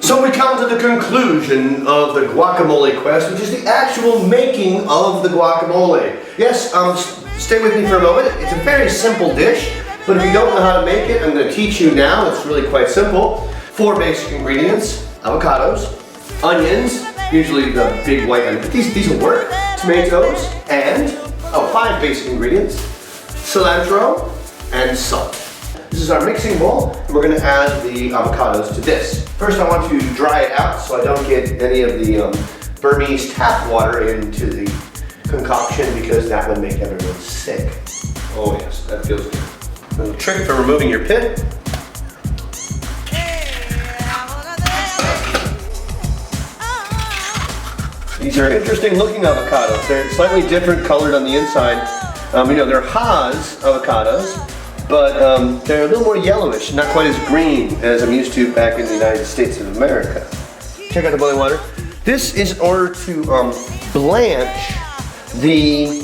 So we come to the conclusion of the guacamole quest, which is the actual making of the guacamole. Yes, stay with me for a moment. It's a very simple dish, but if you don't know how to make it, I'm going to teach you now. It's really quite simple. 4 basic ingredients: avocados, onions, usually the big white onions, but these will work, tomatoes, and 5 basic ingredients: cilantro and salt. This is our mixing bowl, and we're going to add the avocados to this. First, I want to dry it out so I don't get any of the Burmese tap water into the concoction, because that would make everyone sick. Oh yes, that feels good. A little trick for removing your pit. These are interesting looking avocados. They're slightly different colored on the inside. They're Haas avocados, but they're a little more yellowish, not quite as green as I'm used to back in the United States of America. Check out the boiling water. This is in order to blanch the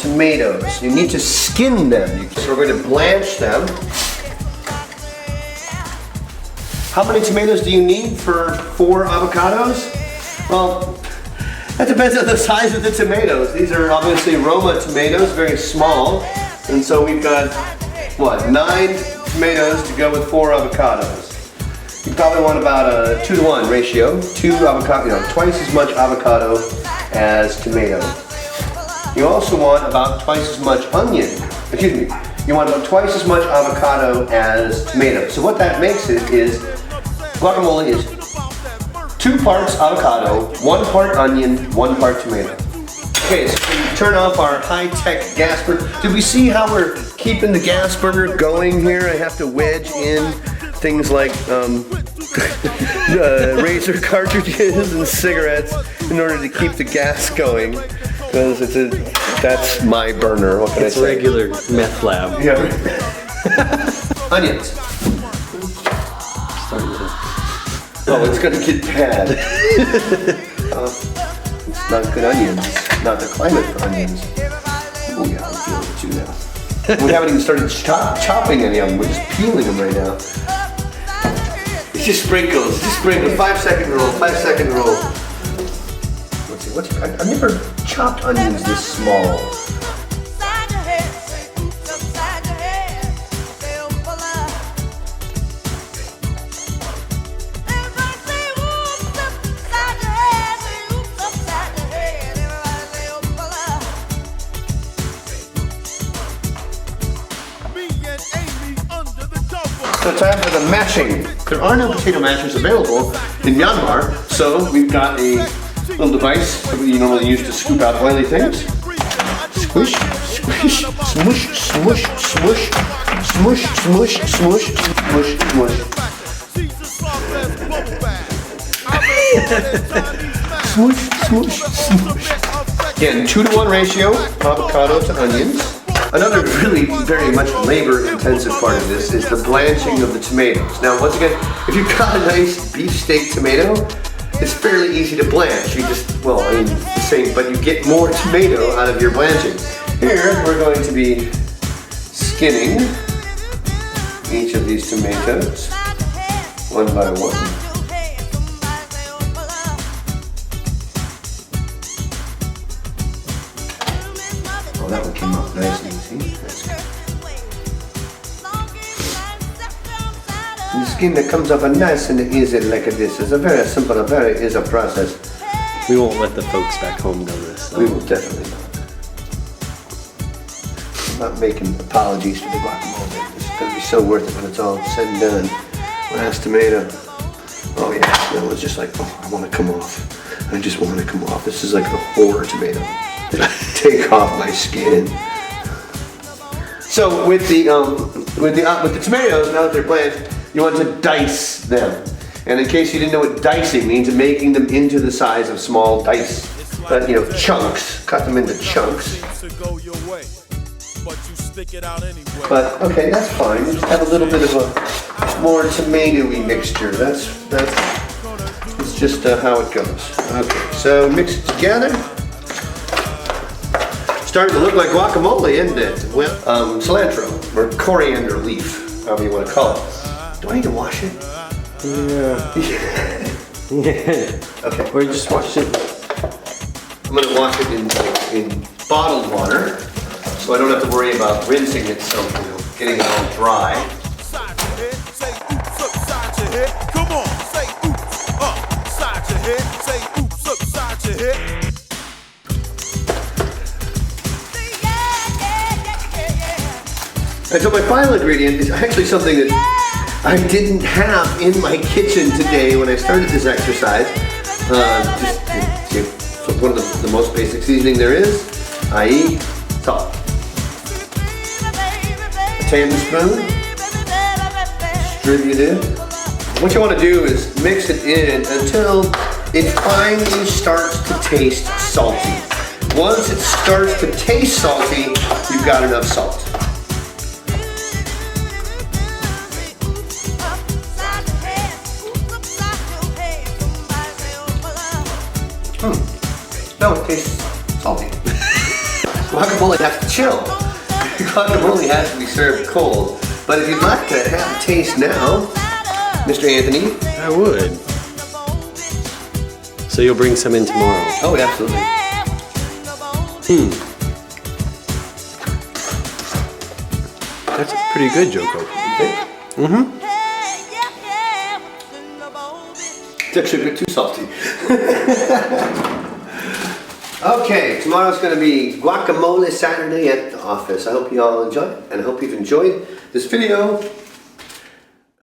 tomatoes. You need to skin them. So we're going to blanch them. How many tomatoes do you need for 4 avocados? Well, that depends on the size of the tomatoes. These are obviously Roma tomatoes, very small. And so we've got, 9 tomatoes to go with 4 avocados. You probably want about a 2-to-1 ratio. 2 avocado, twice as much avocado as tomato. You also want about twice as much onion. Excuse me. You want about twice as much avocado as tomato. So what that makes it is, guacamole is 2 parts avocado, 1 part onion, 1 part tomato. Okay, so we turn off our high-tech gas burner. Did we see how we're keeping the gas burner going here? I have to wedge in things like razor cartridges and cigarettes in order to keep the gas going. Because that's my burner. What can I say? It's regular meth lab. Yeah. Onions. Oh, it's gonna get bad. It's not good onions. Not the climate for onions. Oh yeah, I'm feeling it too now. We haven't even started chopping any of them. We're just peeling them right now. It's just sprinkles. Just sprinkles. 5-second roll. 5-second roll. Let's see. I've never chopped onions this small. So time for the mashing. There are no potato mashers available in Myanmar, so we've got a little device that we normally use to scoop out oily things. Squish, squish, smush, smush, smush, smush, smush, smush, smush, smush. Smush, smush, smush. Again, 2-to-1 ratio, avocado to onions. Another really very much labor-intensive part of this is the blanching of the tomatoes. Now, once again, if you've got a nice beefsteak tomato, it's fairly easy to blanch. You just, the same, but you get more tomato out of your blanching. Here, we're going to be skinning each of these tomatoes, one by one. Oh, that one came out nice and easy. That's good. And the skin that comes off nice and easy like this is a very simple, very easy process. We won't let the folks back home know this. We will definitely not. I'm not making apologies for the guacamole. It's going to be so worth it when it's all said and done. Last tomato. Oh yeah, that was just like, I want to come off. I just want to come off. This is like a horror tomato. Take off my skin. So with the tomatoes, now that they're blanched, you want to dice them. And in case you didn't know what dicing means, making them into the size of small dice, chunks. Cut them into chunks. But okay, that's fine. Just have a little bit of a more tomatoey mixture. That's just how it goes. Okay, so mix it together. Starting to look like guacamole, isn't it? Well, cilantro or coriander leaf, however you want to call it. Do I need to wash it? Yeah. Okay. Or just wash it. I'm going to wash it in bottled water, so I don't have to worry about rinsing it, so getting it all dry. Side your head, say oops upside your head. Come on, say oops upside your head. Say oops upside your head. And so my final ingredient is actually something that I didn't have in my kitchen today when I started this exercise. Just one of the most basic seasoning there is, i.e. salt. A tablespoon, distribute it. What you want to do is mix it in until it finally starts to taste salty. Once it starts to taste salty, you've got enough salt. No, it tastes salty. Guacamole has to chill. Guacamole has to be served cold. But if you'd like to have a taste now, Mr. Anthony. I would. So you'll bring some in tomorrow? Oh, absolutely. That's pretty good, Joko. It's actually a bit too salty. Okay, tomorrow's going to be Guacamole Saturday at the office. I hope you all enjoy it, and I hope you've enjoyed this video.